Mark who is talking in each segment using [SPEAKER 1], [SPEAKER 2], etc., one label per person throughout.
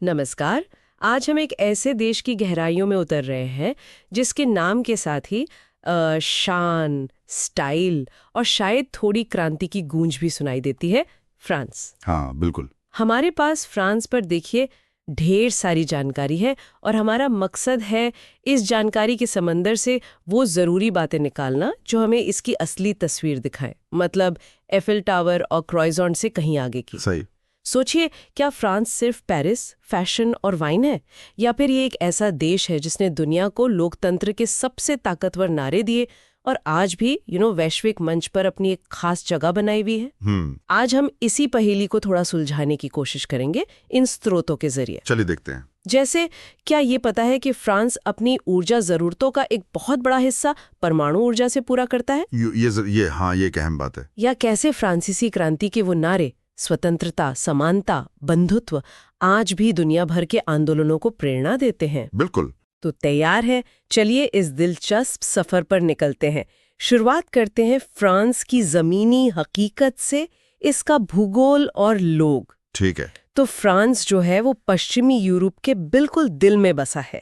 [SPEAKER 1] नमस्कार। आज हम एक ऐसे देश की गहराइयों में उतर रहे हैं जिसके नाम के साथ ही शान, स्टाइल और शायद थोड़ी क्रांति की गूंज भी सुनाई देती है, फ्रांस।
[SPEAKER 2] हाँ, बिल्कुल।
[SPEAKER 1] हमारे पास फ्रांस पर देखिए ढेर सारी जानकारी है और हमारा मकसद है इस जानकारी के समंदर से वो ज़रूरी बातें निकालना जो हमें इसकी असली तस्वीर दिखाएं। मतलब एफिल टावर और क्रॉइज़ॉन से कहीं आगे की।
[SPEAKER 2] सही।
[SPEAKER 1] सोचिए, क्या फ्रांस सिर्फ पेरिस, फैशन और वाइन है, या फिर ये एक ऐसा देश है जिसने दुनिया को लोकतंत्र के सबसे ताकतवर नारे दिए और आज भी वैश्विक मंच पर अपनी एक खास जगह बनाई हुई है। आज हम इसी पहेली को थोड़ा सुलझाने की कोशिश करेंगे इन स्रोतों के जरिए।
[SPEAKER 2] चलिए देखते हैं।
[SPEAKER 1] जैसे, क्या ये पता है कि फ्रांस अपनी ऊर्जा जरूरतों का एक बहुत बड़ा हिस्सा परमाणु ऊर्जा से पूरा करता है?
[SPEAKER 2] ये एक अहम बात है।
[SPEAKER 1] या कैसे फ्रांसीसी क्रांति के वो नारे स्वतंत्रता, समानता, बंधुत्व आज भी दुनिया भर के आंदोलनों को प्रेरणा देते हैं?
[SPEAKER 2] बिल्कुल।
[SPEAKER 1] तो तैयार है, चलिए इस दिलचस्प सफर पर निकलते हैं। शुरुआत करते हैं फ्रांस की जमीनी हकीकत से, इसका भूगोल और लोग।
[SPEAKER 2] ठीक है।
[SPEAKER 1] तो फ्रांस जो है वो पश्चिमी यूरोप के बिल्कुल दिल में बसा है।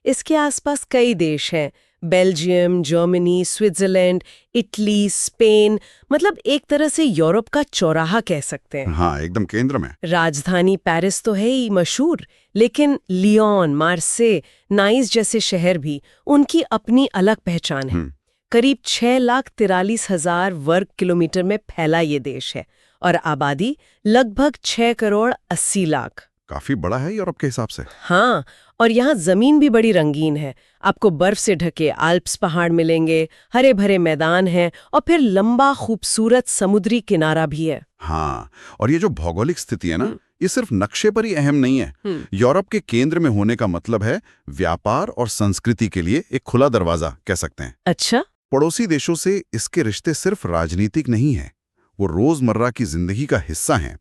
[SPEAKER 1] इसके आसपास कई देश हैं, Belgium, Germany, Switzerland, Italy, Spain, मतलब एक तरह से यूरोप का चौराहा कह सकते हैं।
[SPEAKER 2] हाँ, एकदम केंद्र में।
[SPEAKER 1] राजधानी पेरिस तो है ही मशहूर, लेकिन लियोन, मार्से, नाइस जैसे शहर भी उनकी अपनी अलग पहचान है। करीब 6,43,000 वर्ग किलोमीटर में फैला ये देश है और आबादी लगभग 6 करोड़ 80 लाख।
[SPEAKER 2] काफी बड़ा है यूरोप के हिसाब से।
[SPEAKER 1] हाँ, और यहाँ जमीन भी बड़ी रंगीन है। आपको बर्फ से ढके आल्प्स पहाड़ मिलेंगे, हरे भरे मैदान हैं और फिर लंबा खूबसूरत समुद्री किनारा भी है।
[SPEAKER 2] हाँ, और ये जो भौगोलिक स्थिति है ना, ये सिर्फ नक्शे पर ही अहम नहीं है। यूरोप के केंद्र में होने का मतलब है व्यापार और संस्कृति के लिए एक खुला दरवाजा कह सकते हैं।
[SPEAKER 1] अच्छा।
[SPEAKER 2] पड़ोसी देशों से इसके रिश्ते सिर्फ राजनीतिक नहीं है, वो रोजमर्रा की जिंदगी का हिस्सा हैं।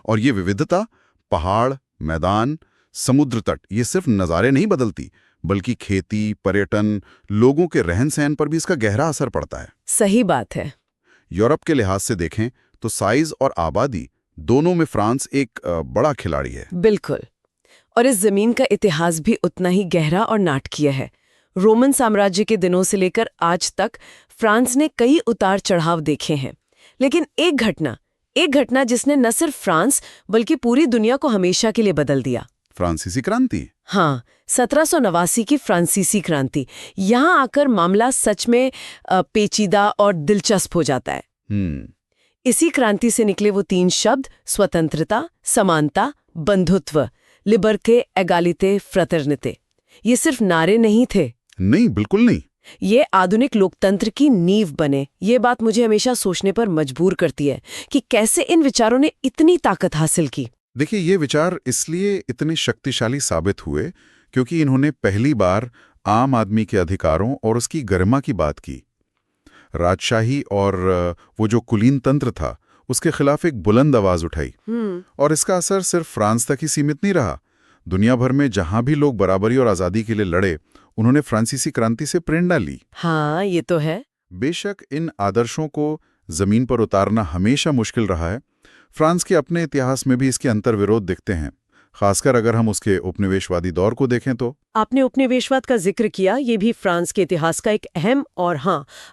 [SPEAKER 2] और ये विविधता, पहाड़, मैदान, समुद्र तट, ये सिर्फ नज़ारे नहीं बदलती, बल्कि खेती, पर्यटन, लोगों के रहन सहन पर भी इसका गहरा असर पड़ता है।
[SPEAKER 1] सही बात है।
[SPEAKER 2] यूरोप के लिहाज से देखें तो साइज और आबादी दोनों में फ्रांस एक बड़ा खिलाड़ी है।
[SPEAKER 1] बिल्कुल। और इस जमीन का इतिहास भी उतना ही गहरा और नाटकीय है। रोमन साम्राज्य के दिनों से लेकर आज तक फ्रांस ने कई उतार चढ़ाव देखे हैं, लेकिन एक घटना जिसने न सिर्फ फ्रांस बल्कि पूरी दुनिया को हमेशा के लिए बदल दिया।
[SPEAKER 2] फ्रांसीसी क्रांति।
[SPEAKER 1] हाँ, 1789 की फ्रांसीसी क्रांति। यहाँ आकर मामला सच में पेचीदा और दिलचस्प हो जाता है। इसी क्रांति से निकले वो 3 शब्द, स्वतंत्रता, समानता, बंधुत्व, लिबर्टे, एगालिते, फ्रेटर्निते। ये सिर्फ नारे नहीं थे।
[SPEAKER 2] नहीं, बिल्कुल नहीं।
[SPEAKER 1] ये आधुनिक लोकतंत्र की नींव बने। ये बात मुझे हमेशा सोचने पर मजबूर करती है कि कैसे इन विचारों ने इतनी ताकत हासिल की।
[SPEAKER 2] देखिए, ये विचार इसलिए इतने शक्तिशाली साबित हुए क्योंकि इन्होंने पहली बार आम आदमी के अधिकारों और उसकी गरिमा की बात की। राजशाही और वो जो कुलीन तंत्र था, उसके खिलाफ एक बुलंद आवाज उठाई। और इसका असर सिर्फ फ्रांस तक ही सीमित नहीं रहा। दुनिया भर में जहां भी लोग बराबरी और आज़ादी के लिए लड़े, उन्होंने फ्रांसीसी क्रांति से प्रेरणा ली।
[SPEAKER 1] हाँ, ये तो है।
[SPEAKER 2] बेशक इन आदर्शों को जमीन पर उतारना हमेशा मुश्किल रहा है। फ्रांस के अपने इतिहास में भी इसके अंतर्विरोध दिखते हैं, खासकर अगर हम उसके उपनिवेशवादी दौर को देखें तो।
[SPEAKER 1] आपने उपनिवेशवाद का जिक्र किया, ये भी फ्रांस के इतिहास का एक अहम और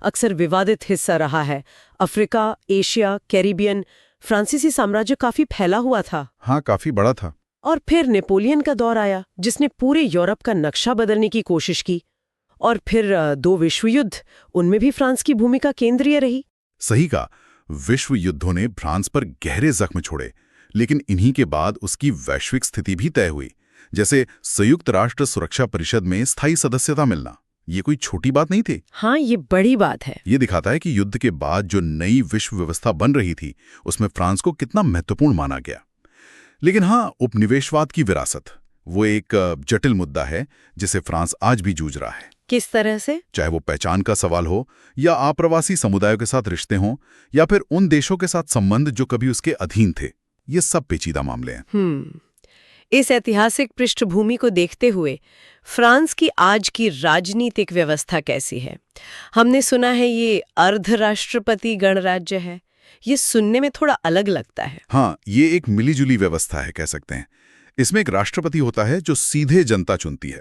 [SPEAKER 1] अक्सर विवादित हिस्सा रहा है। अफ्रीका, एशिया, कैरिबियन, फ्रांसीसी साम्राज्य काफी फैला हुआ था।
[SPEAKER 2] हाँ, काफी बड़ा था।
[SPEAKER 1] और फिर नेपोलियन का दौर आया, जिसने पूरे यूरोप का नक्शा बदलने की कोशिश की। और फिर 2 विश्व युद्ध, उनमें भी फ्रांस की भूमिका केंद्रीय रही।
[SPEAKER 2] सही कहा, विश्व युद्धों ने फ्रांस पर गहरे जख्म छोड़े, लेकिन इन्हीं के बाद उसकी वैश्विक स्थिति भी तय हुई। जैसे संयुक्त राष्ट्र सुरक्षा परिषद में स्थायी सदस्यता मिलना, ये कोई छोटी बात नहीं थी।
[SPEAKER 1] हाँ, ये बड़ी बात है।
[SPEAKER 2] ये दिखाता है कि युद्ध के बाद जो नई विश्व व्यवस्था बन रही थी, उसमें फ्रांस को कितना महत्वपूर्ण माना गया। लेकिन हाँ, उपनिवेशवाद की विरासत, वो एक जटिल मुद्दा है जिसे फ्रांस आज भी जूझ रहा है।
[SPEAKER 1] किस तरह से?
[SPEAKER 2] चाहे वो पहचान का सवाल हो, या आप्रवासी समुदायों के साथ रिश्ते हों, या फिर उन देशों के साथ संबंध जो कभी उसके अधीन थे, ये सब पेचीदा मामले हैं।
[SPEAKER 1] इस ऐतिहासिक पृष्ठभूमि को देखते हुए फ्रांस की आज की राजनीतिक व्यवस्था कैसी है? हमने सुना है ये अर्धराष्ट्रपति गणराज्य है। ये सुनने में थोड़ा अलग लगता है।
[SPEAKER 2] हाँ, ये एक मिलीजुली व्यवस्था है कह सकते हैं। इसमें एक राष्ट्रपति होता है जो सीधे जनता चुनती है।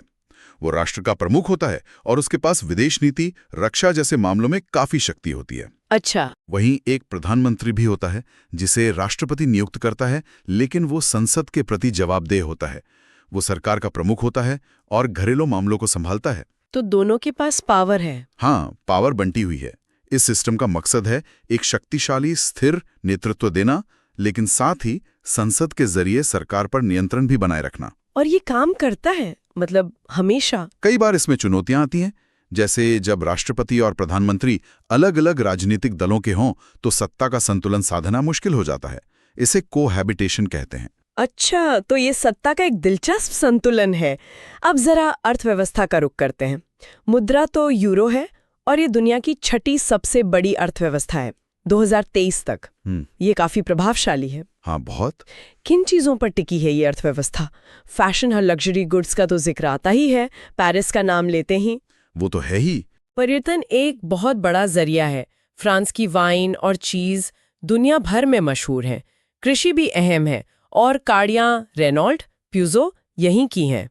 [SPEAKER 2] वो राष्ट्र का प्रमुख होता है और उसके पास विदेश नीति, रक्षा जैसे मामलों में काफी शक्ति होती है।
[SPEAKER 1] अच्छा।
[SPEAKER 2] वहीं एक प्रधानमंत्री भी होता है जिसे राष्ट्रपति नियुक्त करता है, लेकिन वो संसद के प्रति जवाबदेह होता है। वो सरकार का प्रमुख होता है और घरेलू मामलों को संभालता है।
[SPEAKER 1] तो दोनों के पास पावर है।
[SPEAKER 2] हाँ, पावर बंटी हुई है। इस सिस्टम का मकसद है एक शक्तिशाली, स्थिर नेतृत्व देना, लेकिन साथ ही संसद के जरिए सरकार पर नियंत्रण भी बनाए रखना।
[SPEAKER 1] और ये काम करता है, मतलब हमेशा?
[SPEAKER 2] कई बार इसमें चुनौतियां आती हैं, जैसे जब राष्ट्रपति और प्रधानमंत्री अलग अलग राजनीतिक दलों के हों तो सत्ता का संतुलन साधना मुश्किल हो जाता है। इसे कोहैबिटेशन कहते हैं।
[SPEAKER 1] अच्छा, तो ये सत्ता का एक दिलचस्प संतुलन है। अब जरा अर्थव्यवस्था का रुख करते हैं। मुद्रा तो यूरो है और ये दुनिया की छठी सबसे बड़ी अर्थव्यवस्था है 2023 तक। ये काफी प्रभावशाली है।
[SPEAKER 2] हाँ, बहुत।
[SPEAKER 1] किन चीजों पर टिकी है ये अर्थव्यवस्था? फैशन और लग्जरी गुड्स का तो जिक्र आता ही है, पेरिस का नाम लेते ही।
[SPEAKER 2] वो तो है ही।
[SPEAKER 1] पर्यटन एक बहुत बड़ा जरिया है। फ्रांस की वाइन और चीज दुनिया भर में मशहूर है। कृषि भी अहम है और गाड़ियां रेनॉल्ट, प्यूजो यहीं की हैं।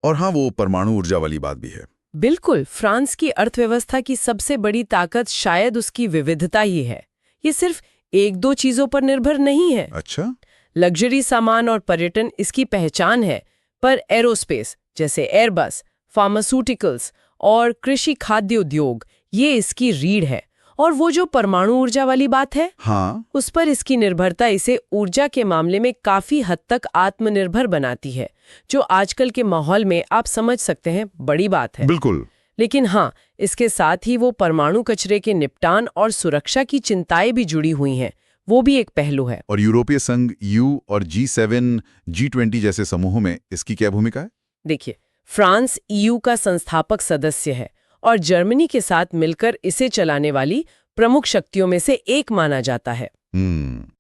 [SPEAKER 2] और हाँ, वो परमाणु ऊर्जा वाली बात भी है।
[SPEAKER 1] बिल्कुल। फ्रांस की अर्थव्यवस्था की सबसे बड़ी ताकत शायद उसकी विविधता ही है। ये सिर्फ एक दो चीजों पर निर्भर नहीं है।
[SPEAKER 2] अच्छा।
[SPEAKER 1] लग्जरी सामान और पर्यटन इसकी पहचान है, पर एरोस्पेस जैसे एयरबस, फार्मास्यूटिकल्स और कृषि खाद्य उद्योग ये इसकी रीढ़ है। और वो जो परमाणु ऊर्जा वाली बात है,
[SPEAKER 2] हाँ,
[SPEAKER 1] उस पर इसकी निर्भरता इसे ऊर्जा के मामले में काफी हद तक आत्मनिर्भर बनाती है, जो आजकल के माहौल में आप समझ सकते हैं बड़ी बात है।
[SPEAKER 2] बिल्कुल।
[SPEAKER 1] लेकिन हाँ, इसके साथ ही वो परमाणु कचरे के निपटान और सुरक्षा की चिंताएं भी जुड़ी हुई हैं। वो भी एक पहलू है।
[SPEAKER 2] और यूरोपीय संघ EU और G7, G20 जैसे समूहों में इसकी क्या भूमिका है?
[SPEAKER 1] देखिए, फ्रांस EU का संस्थापक सदस्य है और जर्मनी के साथ मिलकर इसे चलाने वाली प्रमुख शक्तियों में से एक माना जाता है।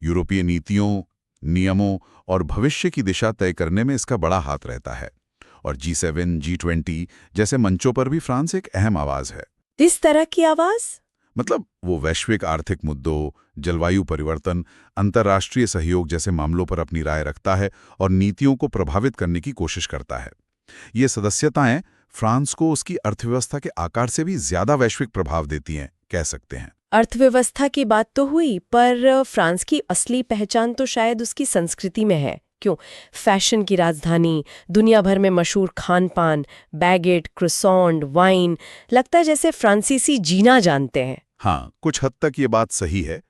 [SPEAKER 2] यूरोपीय नीतियों, नियमों और भविष्य की दिशा तय करने में इसका बड़ा हाथ रहता है। और G7, G20 जैसे मंचों पर भी फ्रांस एक अहम आवाज है।
[SPEAKER 1] इस तरह की आवाज?
[SPEAKER 2] मतलब वो वैश्विक आर्थिक मुद्दों, जलवायु परिवर्तन, अंतर्राष्ट्रीय सहयोग जैसे मामलों पर अपनी राय रखता है और नीतियों को प्रभावित करने की कोशिश करता है। ये सदस्यताएं फ्रांस को उसकी अर्थव्यवस्था के आकार से भी ज्यादा वैश्विक प्रभाव देती हैं, कह सकते हैं।
[SPEAKER 1] अर्थव्यवस्था की बात तो हुई, पर फ्रांस की असली पहचान तो शायद उसकी संस्कृति में है। क्यों? फैशन की राजधानी, दुनिया भर में मशहूर खान पान, बैगेट, क्रोसॉन्ट, वाइन, लगता है जैसे फ्रांसीसी जीना जानते हैं।
[SPEAKER 2] हाँ, कुछ हद तक ये बात सही है।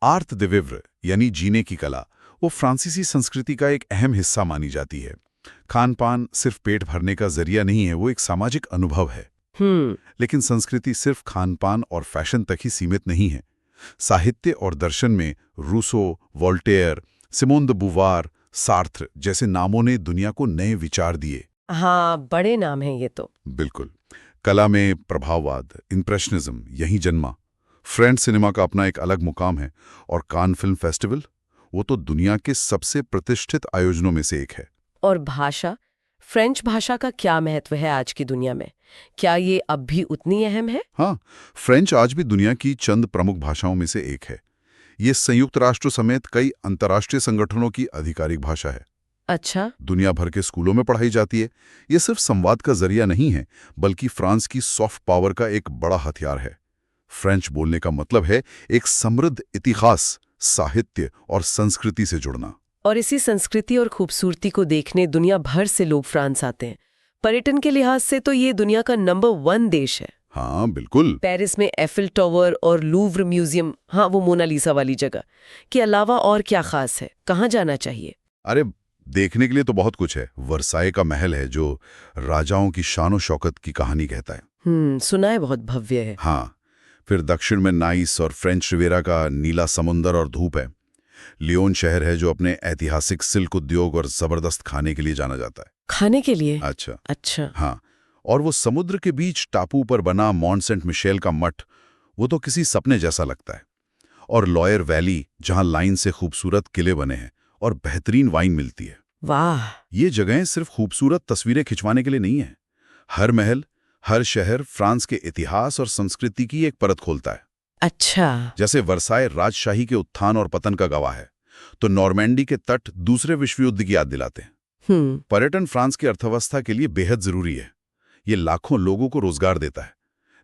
[SPEAKER 2] आर्ट दे विव्र यानी जीने की कला, वो फ्रांसीसी संस्कृति का एक अहम हिस्सा मानी जाती है। खान पान सिर्फ पेट भरने का जरिया नहीं है, वो एक सामाजिक अनुभव है। लेकिन संस्कृति सिर्फ खान पान और फैशन तक ही सीमित नहीं है। साहित्य और दर्शन में Rousseau, Voltaire, Simone de Beauvoir, Sartre जैसे नामों ने दुनिया को नए विचार दिए।
[SPEAKER 1] हाँ, बड़े नाम हैं ये तो।
[SPEAKER 2] बिल्कुल। कला में प्रभाववाद, इम्प्रेशनिज्म यहीं जन्मा। फ्रेंच सिनेमा का अपना एक अलग मुकाम है और कान फिल्म फेस्टिवल, वो तो दुनिया के सबसे प्रतिष्ठित आयोजनों में से एक है।
[SPEAKER 1] और भाषा, फ्रेंच भाषा का क्या महत्व है आज की दुनिया में? क्या ये अब भी उतनी अहम है?
[SPEAKER 2] हाँ, फ्रेंच आज भी दुनिया की चंद प्रमुख भाषाओं में से एक है। ये संयुक्त राष्ट्र समेत कई अंतर्राष्ट्रीय संगठनों की आधिकारिक भाषा है।
[SPEAKER 1] अच्छा।
[SPEAKER 2] दुनिया भर के स्कूलों में पढ़ाई जाती है। ये सिर्फ संवाद का जरिया नहीं है, बल्कि फ्रांस की सॉफ्ट पावर का एक बड़ा हथियार है। फ्रेंच बोलने का मतलब है एक समृद्ध इतिहास, साहित्य और संस्कृति से जुड़ना।
[SPEAKER 1] और इसी संस्कृति और खूबसूरती को देखने दुनिया भर से लोग फ्रांस आते हैं। पर्यटन के लिहाज से तो ये दुनिया का नंबर 1 देश है।
[SPEAKER 2] हाँ, बिल्कुल।
[SPEAKER 1] पेरिस में एफिल टावर और लूव्र म्यूजियम, हाँ वो मोनालिसा वाली जगह के अलावा और क्या खास है? कहाँ जाना चाहिए?
[SPEAKER 2] अरे, देखने के लिए तो बहुत कुछ है। वर्साई का महल है जो राजाओं की शान और शौकत की कहानी कहता है।
[SPEAKER 1] सुना है, बहुत भव्य है।
[SPEAKER 2] हाँ, फिर दक्षिण में नाइस और फ्रेंच रिवेरा का नीला समुंदर और धूप है। लियोन शहर है जो अपने ऐतिहासिक सिल्क उद्योग और जबरदस्त खाने के लिए जाना जाता है।
[SPEAKER 1] खाने के लिए?
[SPEAKER 2] अच्छा। हाँ, और वो समुद्र के बीच टापू पर बना मॉन्ट सेंट मिशेल का मठ, वो तो किसी सपने जैसा लगता है। और लॉयर वैली, जहां लाइन से खूबसूरत किले बने हैं और बेहतरीन वाइन मिलती है।
[SPEAKER 1] वाह!
[SPEAKER 2] ये जगहें सिर्फ खूबसूरत तस्वीरें खिंचवाने के लिए नहीं है। हर महल, हर शहर फ्रांस के इतिहास और संस्कृति की एक परत खोलता है।
[SPEAKER 1] अच्छा।
[SPEAKER 2] जैसे वर्साई राजशाही के उत्थान और पतन का गवाह है, तो नॉर्मैंडी के तट दूसरे विश्व युद्ध की याद दिलाते हैं। पर्यटन फ्रांस की अर्थव्यवस्था के लिए बेहद जरूरी है। ये लाखों लोगों को रोजगार देता है,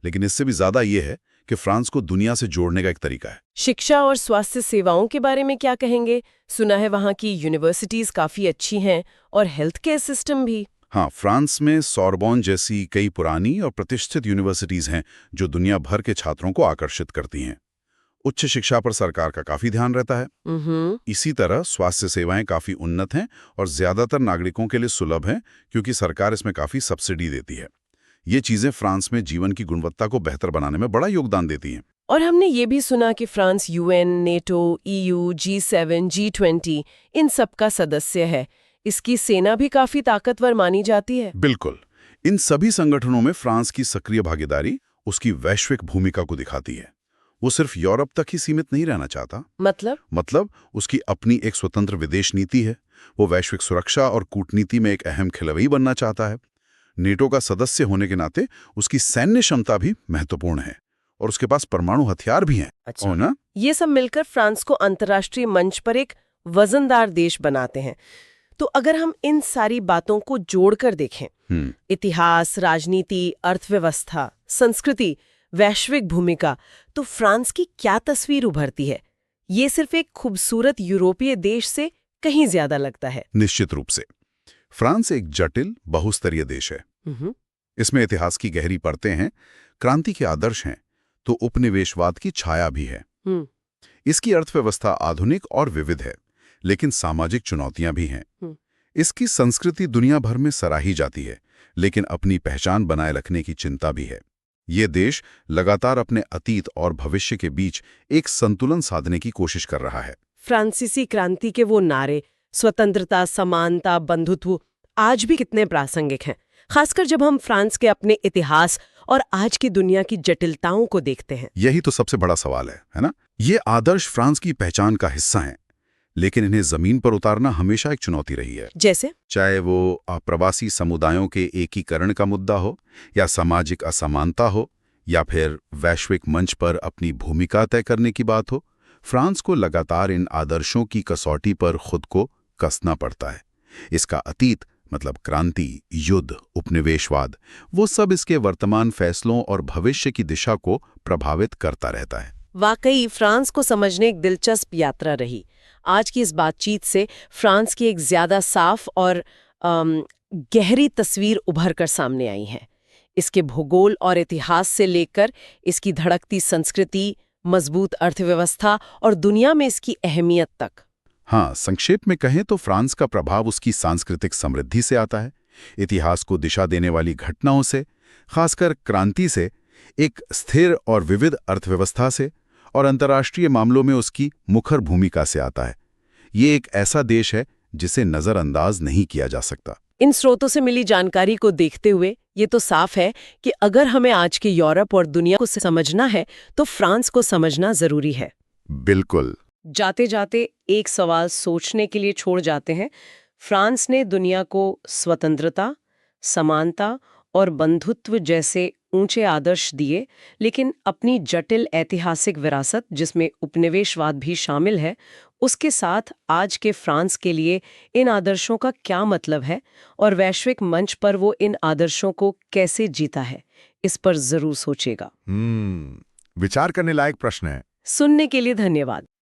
[SPEAKER 2] लेकिन इससे भी ज्यादा ये है कि फ्रांस को दुनिया से जोड़ने का एक तरीका है।
[SPEAKER 1] शिक्षा और स्वास्थ्य सेवाओं के बारे में क्या कहेंगे? सुना है वहाँ की यूनिवर्सिटीज काफी अच्छी हैं और हेल्थ केयर सिस्टम भी।
[SPEAKER 2] हाँ, फ्रांस में सोरबोन जैसी कई पुरानी और प्रतिष्ठित यूनिवर्सिटीज हैं जो दुनिया भर के छात्रों को आकर्षित करती हैं। उच्च शिक्षा पर सरकार का काफी ध्यान रहता है। इसी तरह स्वास्थ्य सेवाएं काफी उन्नत हैं और ज्यादातर नागरिकों के लिए सुलभ हैं, क्योंकि सरकार इसमें काफी सब्सिडी देती है। ये चीजें फ्रांस में जीवन की गुणवत्ता को बेहतर बनाने में बड़ा योगदान देती हैं।
[SPEAKER 1] और हमने ये भी सुना कि France UN, NATO, EU, G7, G20 इन सब का सदस्य है। इसकी सेना भी काफी ताकतवर मानी जाती है।
[SPEAKER 2] बिल्कुल। इन सभी संगठनों में फ्रांस की सक्रिय भागीदारी उसकी वैश्विक भूमिका को दिखाती है। वो सिर्फ यूरोप तक ही सीमित नहीं रहना चाहता। मतलब उसकी अपनी एक स्वतंत्र विदेश नीति है। वो वैश्विक सुरक्षा और कूटनीति में एक अहम खिलवई बनना चाहता है। नेटो का सदस्य होने के नाते उसकी सैन्य क्षमता भी महत्वपूर्ण है और उसके पास परमाणु हथियार भी हैं।
[SPEAKER 1] अच्छा।
[SPEAKER 2] ना?
[SPEAKER 1] ये सब मिलकर फ्रांस को अंतर्राष्ट्रीय मंच पर एक वजनदार देश बनाते हैं। तो अगर हम इन सारी बातों को जोड़कर देखें, इतिहास, राजनीति, अर्थव्यवस्था, संस्कृति, वैश्विक भूमिका, तो फ्रांस की क्या तस्वीर उभरती है? ये सिर्फ एक खूबसूरत यूरोपीय देश से कहीं ज्यादा लगता है।
[SPEAKER 2] निश्चित रूप से फ्रांस एक जटिल बहुस्तरीय देश है। इसमें इतिहास की गहरी परतें हैं, क्रांति के आदर्श हैं, तो उपनिवेशवाद की छाया भी है। इसकी अर्थव्यवस्था आधुनिक और विविध है, लेकिन सामाजिक चुनौतियां भी हैं। इसकी संस्कृति दुनिया भर में सराही जाती है, लेकिन अपनी पहचान बनाए रखने की चिंता भी है। ये देश लगातार अपने अतीत और भविष्य के बीच एक संतुलन साधने की कोशिश कर रहा है।
[SPEAKER 1] फ्रांसीसी क्रांति के वो नारे, स्वतंत्रता, समानता, बंधुत्व, आज भी कितने प्रासंगिक हैं, खासकर जब हम फ्रांस के अपने इतिहास और आज की दुनिया की जटिलताओं को देखते हैं।
[SPEAKER 2] यही तो सबसे बड़ा सवाल है ना? ये आदर्श फ्रांस की पहचान का हिस्सा हैं, लेकिन इन्हें जमीन पर उतारना हमेशा एक चुनौती रही है।
[SPEAKER 1] जैसे?
[SPEAKER 2] चाहे वो प्रवासी समुदायों के एकीकरण का मुद्दा हो, या सामाजिक असमानता हो, या फिर वैश्विक मंच पर अपनी भूमिका तय करने की बात हो, फ्रांस को लगातार इन आदर्शों की कसौटी पर खुद को कसना पड़ता है। इसका अतीत, मतलब क्रांति, युद्ध, उपनिवेशवाद, वो सब इसके वर्तमान फैसलों और भविष्य की दिशा को प्रभावित करता रहता है।
[SPEAKER 1] वाकई फ्रांस को समझने एक दिलचस्प यात्रा रही। आज की इस बातचीत से फ्रांस की एक ज्यादा साफ और गहरी तस्वीर उभर कर सामने आई है। इसके भूगोल और इतिहास से लेकर इसकी धड़कती संस्कृति, मजबूत अर्थव्यवस्था और दुनिया में इसकी अहमियत तक।
[SPEAKER 2] हाँ, संक्षेप में कहें तो फ्रांस का प्रभाव उसकी सांस्कृतिक समृद्धि से आता है, इतिहास को दिशा देने वाली घटनाओं से, खासकर क्रांति से, एक स्थिर और विविध अर्थव्यवस्था से, और अंतर्राष्ट्रीय मामलों में उसकी मुखर भूमिका से आता है। ये एक ऐसा देश है जिसे नजरअंदाज नहीं किया जा सकता।
[SPEAKER 1] इन स्रोतों से मिली जानकारी को देखते हुए ये तो साफ है कि अगर हमें आज के यूरोप और दुनिया को समझना है तो फ्रांस को समझना जरूरी है।
[SPEAKER 2] बिल्कुल।
[SPEAKER 1] जाते जाते एक सवाल सोचने के लिए छोड़ जाते हैं। फ्रांस ने दुनिया को स्वतंत्रता, समानता और बंधुत्व जैसे ऊंचे आदर्श दिए, लेकिन अपनी जटिल ऐतिहासिक विरासत, जिसमें उपनिवेशवाद भी शामिल है, उसके साथ आज के फ्रांस के लिए इन आदर्शों का क्या मतलब है और वैश्विक मंच पर वो इन आदर्शों को कैसे जीता है, इस पर जरूर सोचेगा।
[SPEAKER 3] विचार करने लायक प्रश्न है।
[SPEAKER 1] सुनने के लिए धन्यवाद।